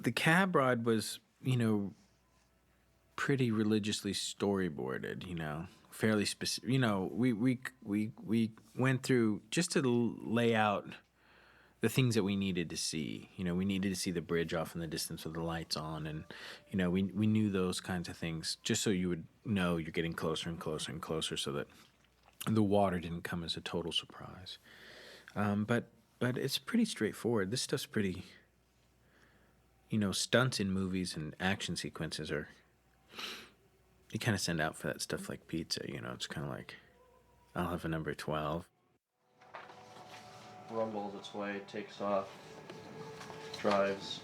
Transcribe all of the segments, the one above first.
The cab ride was, pretty religiously storyboarded, fairly specific. We went through just to lay out the things that we needed to see. We needed to see the bridge off in the distance with the lights on, and we knew those kinds of things just so you would know you're getting closer and closer and closer, so that the water didn't come as a total surprise. But it's pretty straightforward. This stuff's pretty. Stunts in movies and action sequences are. You kind of send out for that stuff like pizza. It's kind of like, I'll have a number 12. Rumbles its way, takes off, drives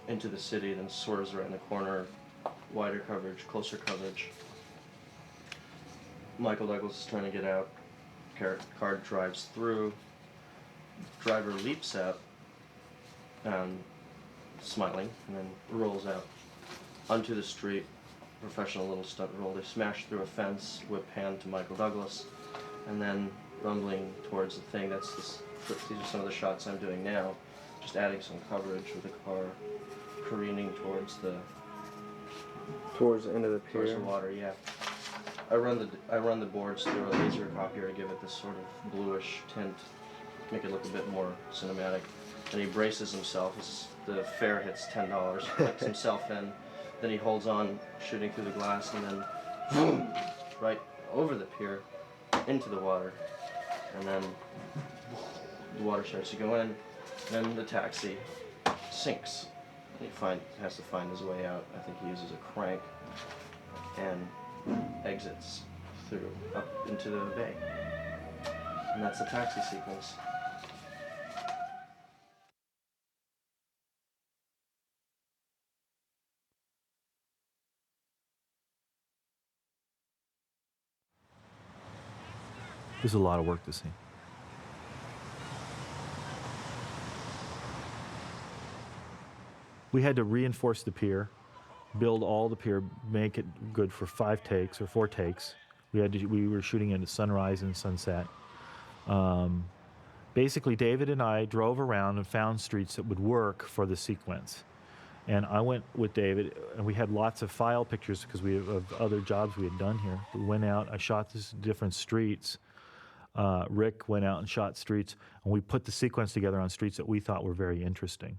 into the city, then swerves right in the corner, wider coverage, closer coverage. Michael Douglas is trying to get out. Car drives through. Driver leaps out, smiling, and then rolls out onto the street. Professional little stunt roll. They smash through a fence, whip hand to Michael Douglas, and then rumbling towards the thing. These are some of the shots I'm doing now, just adding some coverage with the car careening towards the end of the pier. Towards the water, yeah. I run the boards through a laser copier to give it this sort of bluish tint, make it look a bit more cinematic. And he braces himself as the fare hits $10, clicks himself in. Then he holds on, shooting through the glass, and then boom, right over the pier, into the water. And then the water starts to go in, and then the taxi sinks. He has to find his way out. I think he uses a crank and exits through up into the bay. And that's the taxi sequence. There's a lot of work to see. We had to reinforce the pier, build all the pier, make it good for 5 takes or 4 takes. We were shooting at sunrise and sunset. Basically, David and I drove around and found streets that would work for the sequence. And I went with David, and we had lots of file pictures because of other jobs we had done here. We went out, I shot these different streets. Rick went out and shot streets, and we put the sequence together on streets that we thought were very interesting.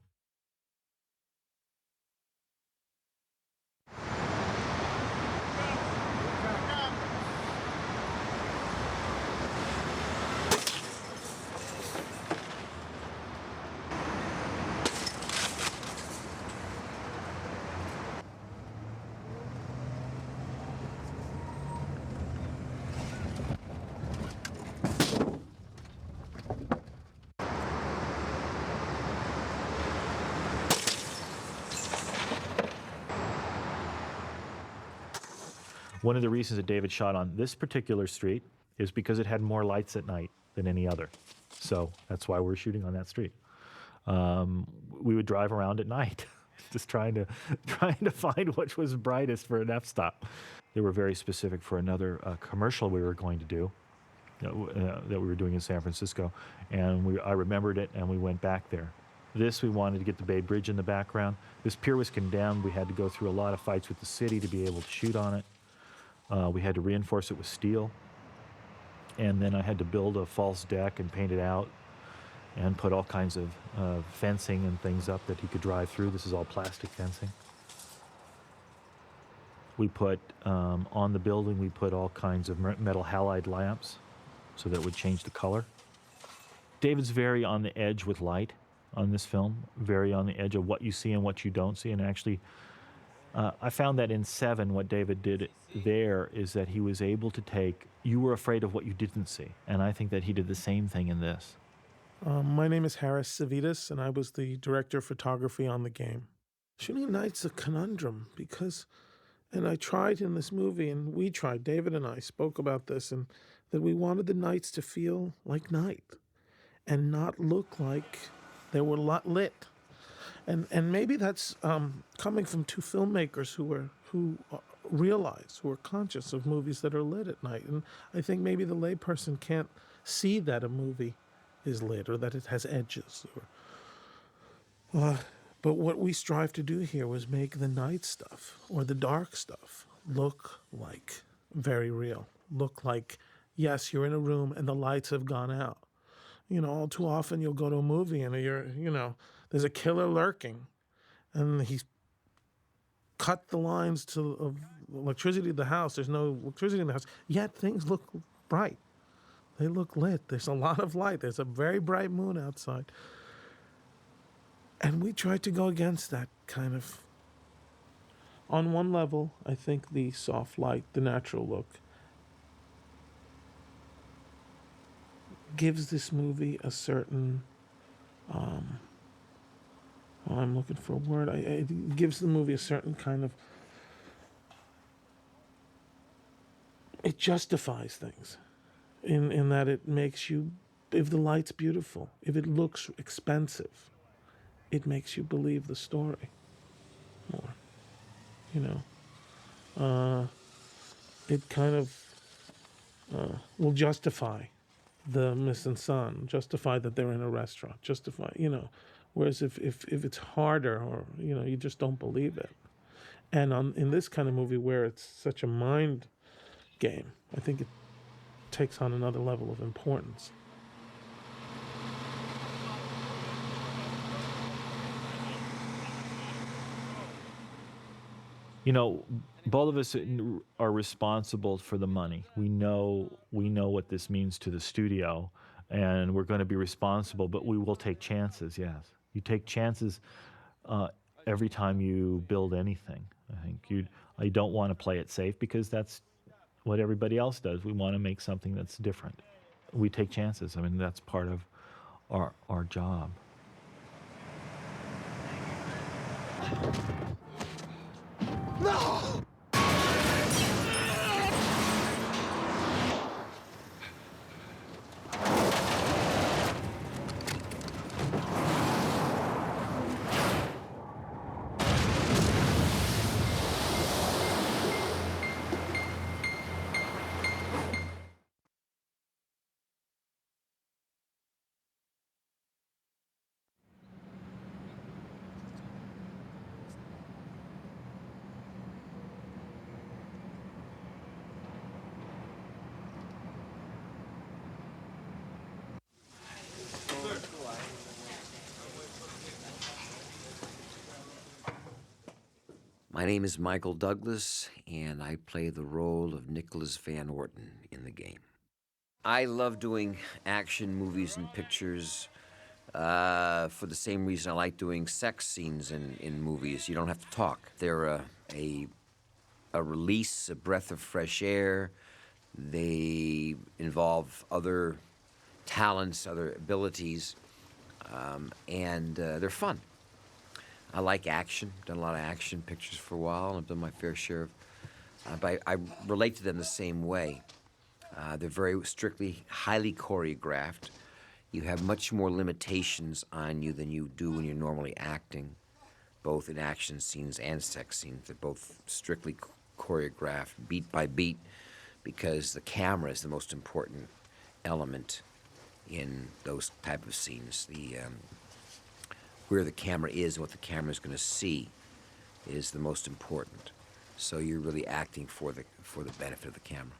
One of the reasons that David shot on this particular street is because it had more lights at night than any other. So that's why we're shooting on that street. We would drive around at night, just trying to find which was brightest for an f-stop. They were very specific for another commercial we were going to do, that we were doing in San Francisco, and I remembered it, and we went back there. This, we wanted to get the Bay Bridge in the background. This pier was condemned. We had to go through a lot of fights with the city to be able to shoot on it. We had to reinforce it with steel, and then I had to build a false deck and paint it out and put all kinds of fencing and things up that he could drive through. This is all plastic fencing. We put, on the building, we put all kinds of metal halide lamps so that it would change the color. David's very on the edge with light on this film, very on the edge of what you see and what you don't see, and actually I found that in Seven, what David did there is that he was able to take, you were afraid of what you didn't see. And I think that he did the same thing in this. My name is Harris Savides, and I was the director of photography on the game. Shooting at night's a conundrum because, and I tried in this movie, and we tried, David and I spoke about this, and that we wanted the nights to feel like night and not look like they were lit. And maybe that's coming from two filmmakers who are conscious of movies that are lit at night. And I think maybe the layperson can't see that a movie is lit or that it has edges. But what we strive to do here was make the night stuff or the dark stuff look like very real. Look like, yes, you're in a room and the lights have gone out. You know, all too often you'll go to a movie and there's a killer lurking and he's cut the lines of electricity to the house. There's no electricity in the house. Yet things look bright. They look lit. There's a lot of light. There's a very bright moon outside. And we tried to go against that kind of. On one level, I think the soft light, the natural look, gives this movie a certain. I'm looking for a word. It gives the movie a certain kind of. It justifies things, in that it makes you. If the light's beautiful, if it looks expensive, it makes you believe the story more. It kind of will justify the mise en scène, justify that they're in a restaurant, justify, Whereas if it's harder or, you just don't believe it. And in this kind of movie where it's such a mind game, I think it takes on another level of importance. Both of us are responsible for the money. We know what this means to the studio, and we're going to be responsible, but we will take chances, yes. You take chances every time you build anything. I think you don't want to play it safe because that's what everybody else does. We want to make something that's different. We take chances. I mean, that's part of our job. No! My name is Michael Douglas, and I play the role of Nicholas Van Orton in the game. I love doing action movies and pictures for the same reason I like doing sex scenes in movies. You don't have to talk. They're a release, a breath of fresh air. They involve other talents, other abilities, and they're fun. I like action. Done a lot of action pictures for a while, and I've done my fair share of. But I relate to them the same way. They're very strictly, highly choreographed. You have much more limitations on you than you do when you're normally acting, both in action scenes and sex scenes. They're both strictly choreographed, beat by beat, because the camera is the most important element in those type of scenes. Where the camera is and what the camera is going to see is the most important. So you're really acting for the benefit of the camera.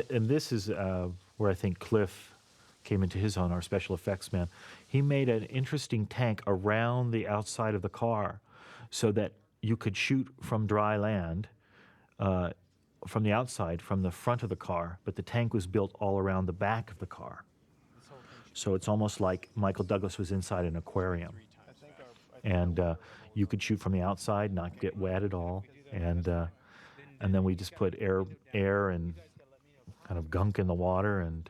And this is where I think Cliff came into his own, our special effects man. He made an interesting tank around the outside of the car so that you could shoot from dry land from the outside, from the front of the car, but the tank was built all around the back of the car. So it's almost like Michael Douglas was inside an aquarium. And you could shoot from the outside, not get wet at all. And then we just put air and kind of gunk in the water, and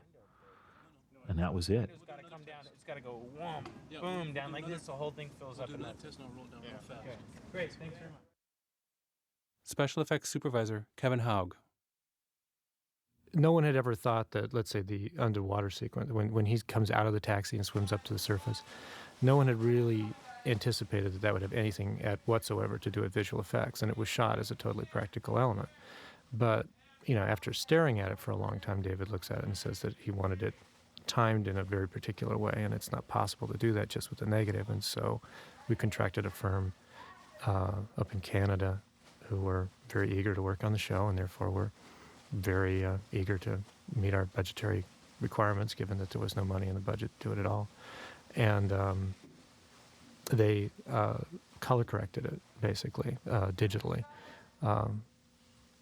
that was it. It's got to come down. It's got to go whomp, boom, down like this. The whole thing fills up. In that test now roll down real fast. Okay. Great. Thanks very much. Special effects supervisor Kevin Haug. no one had ever thought that, let's say, the underwater sequence, when he comes out of the taxi and swims up to the surface, no one had really anticipated that that would have anything whatsoever to do with visual effects, and it was shot as a totally practical element. But, after staring at it for a long time, David looks at it and says that he wanted it timed in a very particular way, and it's not possible to do that just with the negative. And so we contracted a firm up in Canada who were very eager to work on the show, and therefore were very eager to meet our budgetary requirements, given that there was no money in the budget to do it at all. And they color corrected it, basically, digitally,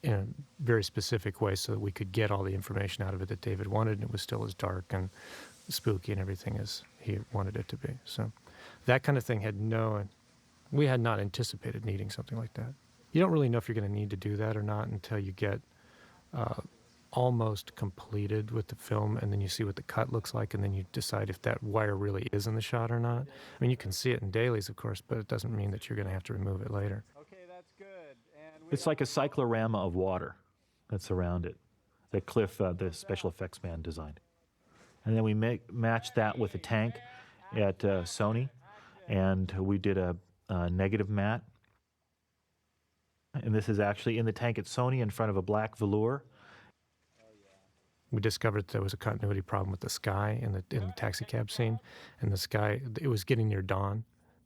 in a very specific way so that we could get all the information out of it that David wanted, and it was still as dark and spooky and everything as he wanted it to be. So that kind of thing we had not anticipated needing something like that. You don't really know if you're going to need to do that or not until you get almost completed with the film, and then you see what the cut looks like, and then you decide if that wire really is in the shot or not. I mean, you can see it in dailies, of course, but it doesn't mean that you're going to have to remove it later. Okay, that's good. And It's like a cyclorama of water that's around it that Cliff, the special effects man, designed. And then we matched that with a tank at Sony, and we did a negative matte. And this is actually in the tank at Sony in front of a black velour. We discovered there was a continuity problem with the sky in the taxi cab scene, and the sky, it was getting near dawn,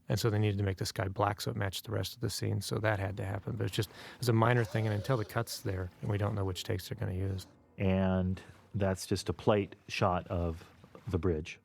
and so they needed to make the sky black so it matched the rest of the scene, so that had to happen. But it's a minor thing, and until the cut's there, and we don't know which takes they're going to use. And that's just a plate shot of the bridge.